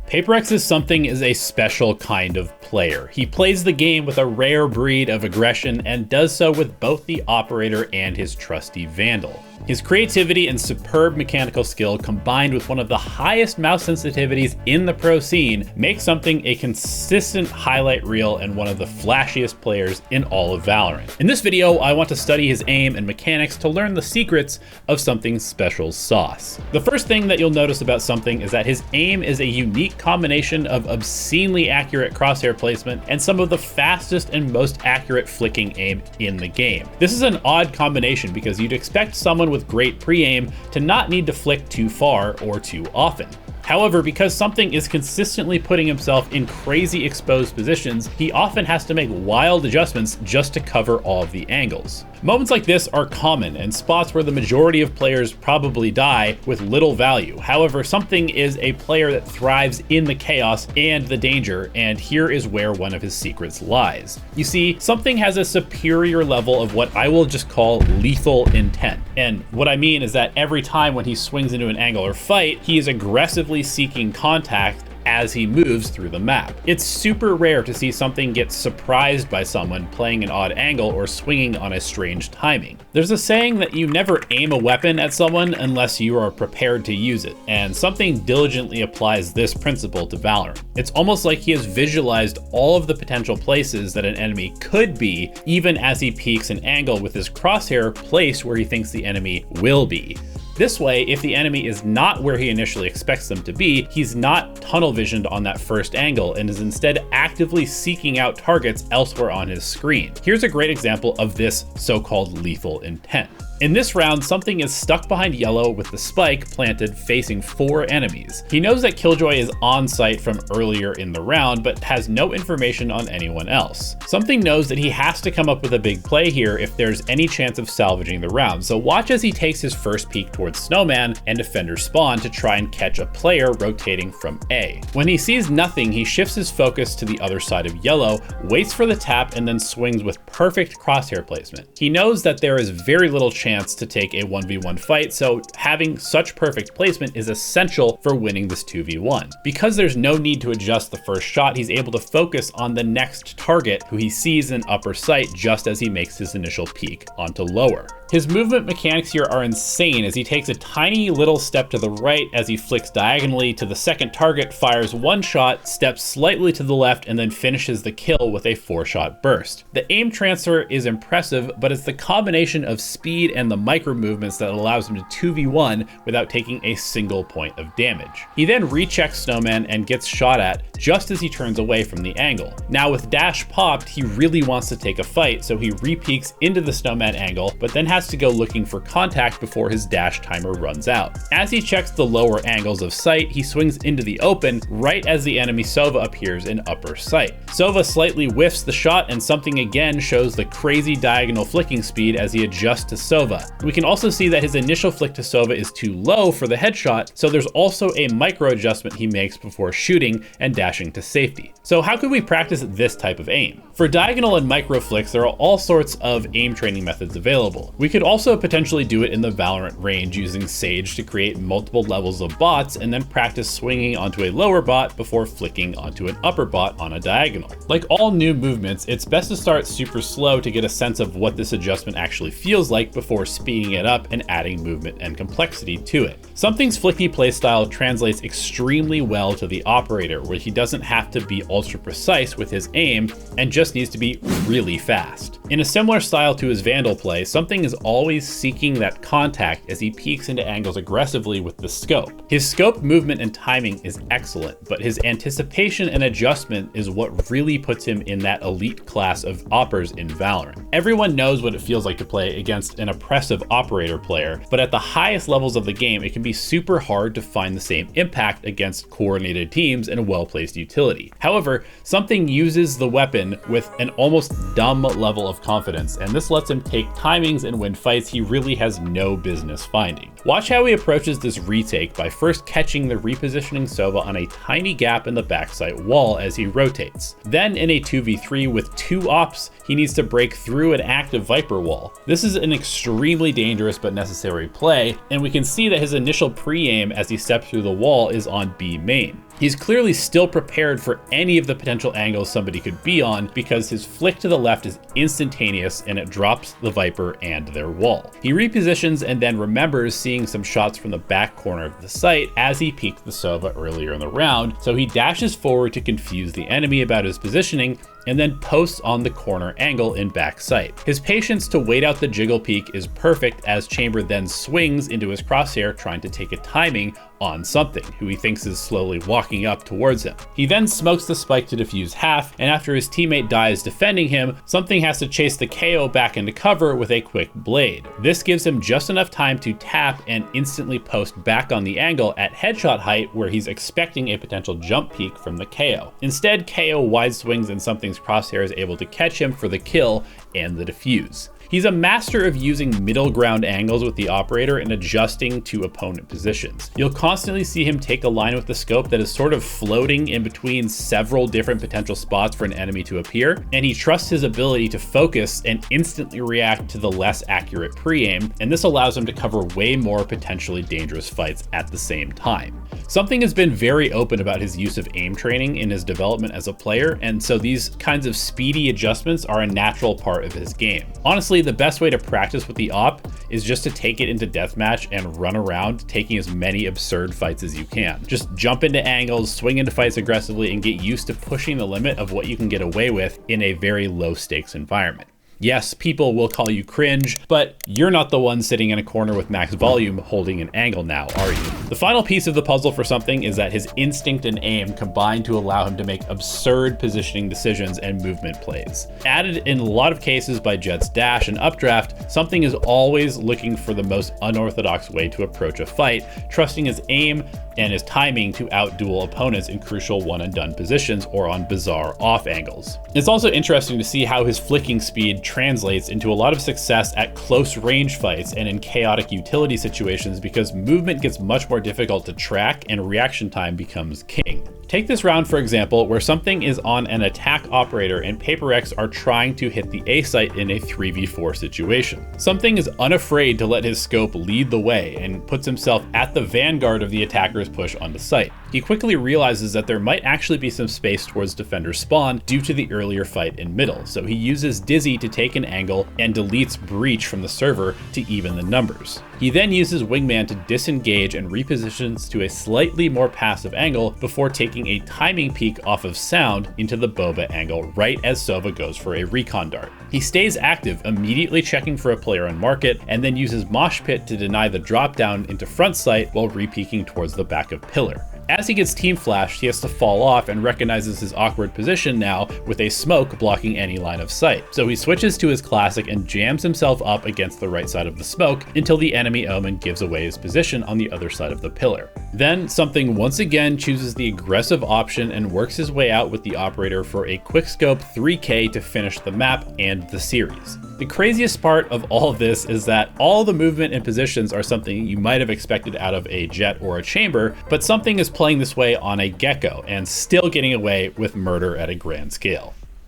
PRX is something is a special kind of player. He plays the game with a rare breed of aggression and does so with both the operator and his trusty Vandal. His creativity and superb mechanical skill combined with one of the highest mouse sensitivities in the pro scene make something a consistent highlight reel and one of the flashiest players in all of Valorant. In this video, I want to study his aim and mechanics to learn the secrets of Something Special's sauce. The first thing that you'll notice about Something is that his aim is a unique combination of obscenely accurate crosshair placement and some of the fastest and most accurate flicking aim in the game. This is an odd combination because you'd expect someone with great pre-aim to not need to flick too far or too often. However, because Something is consistently putting himself in crazy exposed positions, he often has to make wild adjustments just to cover all of the angles. Moments like this are common and spots where the majority of players probably die with little value. However, Something is a player that thrives in the chaos and the danger, and here is where one of his secrets lies. You see, Something has a superior level of what I will just call lethal intent. And what I mean is that every time when he swings into an angle or fight, he is aggressively seeking contact as he moves through the map. It's super rare to see Something get surprised by someone playing an odd angle or swinging on a strange timing. There's a saying that you never aim a weapon at someone unless you are prepared to use it, and Something diligently applies this principle to Valorant. It's almost like he has visualized all of the potential places that an enemy could be, even as he peeks an angle with his crosshair placed where he thinks the enemy will be. This way, if the enemy is not where he initially expects them to be, he's not tunnel visioned on that first angle and is instead actively seeking out targets elsewhere on his screen. Here's a great example of this so-called lethal intent. In this round, Something is stuck behind yellow with the spike planted facing 4 enemies. He knows that Killjoy is on site from earlier in the round, but has no information on anyone else. Something knows that he has to come up with a big play here if there's any chance of salvaging the round, so watch as he takes his first peek towards Snowman and Defender Spawn to try and catch a player rotating from A. When he sees nothing, he shifts his focus to the other side of yellow, waits for the tap, and then swings with perfect crosshair placement. He knows that there is very little chance to take a 1v1 fight, so having such perfect placement is essential for winning this 2v1. Because there's no need to adjust the first shot, he's able to focus on the next target who he sees in upper sight just as he makes his initial peek onto lower. His movement mechanics here are insane as he takes a tiny little step to the right as he flicks diagonally to the second target, fires one shot, steps slightly to the left, and then finishes the kill with a 4-shot burst. The aim transfer is impressive, but it's the combination of speed and the micro movements that allows him to 2v1 without taking a single point of damage. He then rechecks Snowman and gets shot at just as he turns away from the angle. Now with dash popped, he really wants to take a fight, so he re-peeks into the Snowman angle, but then has to go looking for contact before his dash timer runs out. As he checks the lower angles of sight, he swings into the open right as the enemy Sova appears in upper sight. Sova slightly whiffs the shot and Something again shows the crazy diagonal flicking speed as he adjusts to Sova. We can also see that his initial flick to Sova is too low for the headshot, so there's also a micro adjustment he makes before shooting and dashing to safety. So how could we practice this type of aim? For diagonal and micro flicks, there are all sorts of aim training methods available. We could also potentially do it in the Valorant range using Sage to create multiple levels of bots and then practice swinging onto a lower bot before flicking onto an upper bot on a diagonal. Like all new movements, it's best to start super slow to get a sense of what this adjustment actually feels like before speeding it up and adding movement and complexity to it. Something's flicky playstyle translates extremely well to the operator, where he doesn't have to be ultra precise with his aim and just needs to be really fast. In a similar style to his Vandal play, Something is always seeking that contact as he peeks into angles aggressively with the scope. His scope movement and timing is excellent, but his anticipation and adjustment is what really puts him in that elite class of oppers in Valorant. Everyone knows what it feels like to play against an oppressive operator player, but at the highest levels of the game, it can be super hard to find the same impact against coordinated teams and well-placed utility. However, Something uses the weapon with an almost dumb level of confidence, and this lets him take timings and win fights he really has no business finding. Watch how he approaches this retake by first catching the repositioning Sova on a tiny gap in the backside wall as he rotates. Then in a 2v3 with 2 ops, he needs to break through an active Viper wall. This is an extremely dangerous but necessary play, and we can see that his initial pre-aim as he steps through the wall is on B main. He's clearly still prepared for any of the potential angles somebody could be on because his flick to the left is instantaneous and it drops the Viper and their wall. He repositions and then remembers seeing some shots from the back corner of the site as he peeked the Sova earlier in the round, so he dashes forward to confuse the enemy about his positioning and then posts on the corner angle in back sight. His patience to wait out the jiggle peek is perfect as Chamber then swings into his crosshair trying to take a timing on something, who he thinks is slowly walking up towards him. He then smokes the spike to defuse half, and after his teammate dies defending him, something has to chase the KO back into cover with a quick blade. This gives him just enough time to tap and instantly post back on the angle at headshot height where he's expecting a potential jump peek from the KO. Instead, KO wide swings and something's crosshair is able to catch him for the kill and the defuse. He's a master of using middle ground angles with the operator and adjusting to opponent positions. You'll constantly see him take a line with the scope that is sort of floating in between several different potential spots for an enemy to appear, and he trusts his ability to focus and instantly react to the less accurate pre-aim, and this allows him to cover way more potentially dangerous fights at the same time. Something has been very open about his use of aim training in his development as a player, and so these kinds of speedy adjustments are a natural part of his game. Honestly, the best way to practice with the op is just to take it into deathmatch and run around taking as many absurd fights as you can. Just jump into angles, swing into fights aggressively, and get used to pushing the limit of what you can get away with in a very low stakes environment. Yes, people will call you cringe, but you're not the one sitting in a corner with max volume holding an angle now, are you? The final piece of the puzzle for something is that his instinct and aim combine to allow him to make absurd positioning decisions and movement plays. Added in a lot of cases by Jet's dash and updraft, something is always looking for the most unorthodox way to approach a fight, trusting his aim and his timing to outduel opponents in crucial one and done positions or on bizarre off angles. It's also interesting to see how his flicking speed translates into a lot of success at close range fights and in chaotic utility situations because movement gets much more difficult to track and reaction time becomes king. Take this round, for example, where something is on an attack operator and PRX are trying to hit the A site in a 3v4 situation. Something is unafraid to let his scope lead the way and puts himself at the vanguard of the attacker's push onto site. He quickly realizes that there might actually be some space towards defender spawn due to the earlier fight in middle, so he uses Dizzy to take an angle and deletes Breach from the server to even the numbers. He then uses Wingman to disengage and repositions to a slightly more passive angle before taking a timing peek off of Sound into the Boba angle right as Sova goes for a recon dart. He stays active, immediately checking for a player on market, and then uses Mosh Pit to deny the drop down into front sight while re-peeking towards the back of pillar. As he gets team flashed, he has to fall off and recognizes his awkward position now with a smoke blocking any line of sight. So he switches to his classic and jams himself up against the right side of the smoke until the enemy Omen gives away his position on the other side of the pillar. Then something once again chooses the aggressive option and works his way out with the operator for a quickscope 3K to finish the map and the series. The craziest part of all of this is that all the movement and positions are something you might have expected out of a Jet or a Chamber, but something is playing this way on a Gecko and still getting away with murder at a grand scale.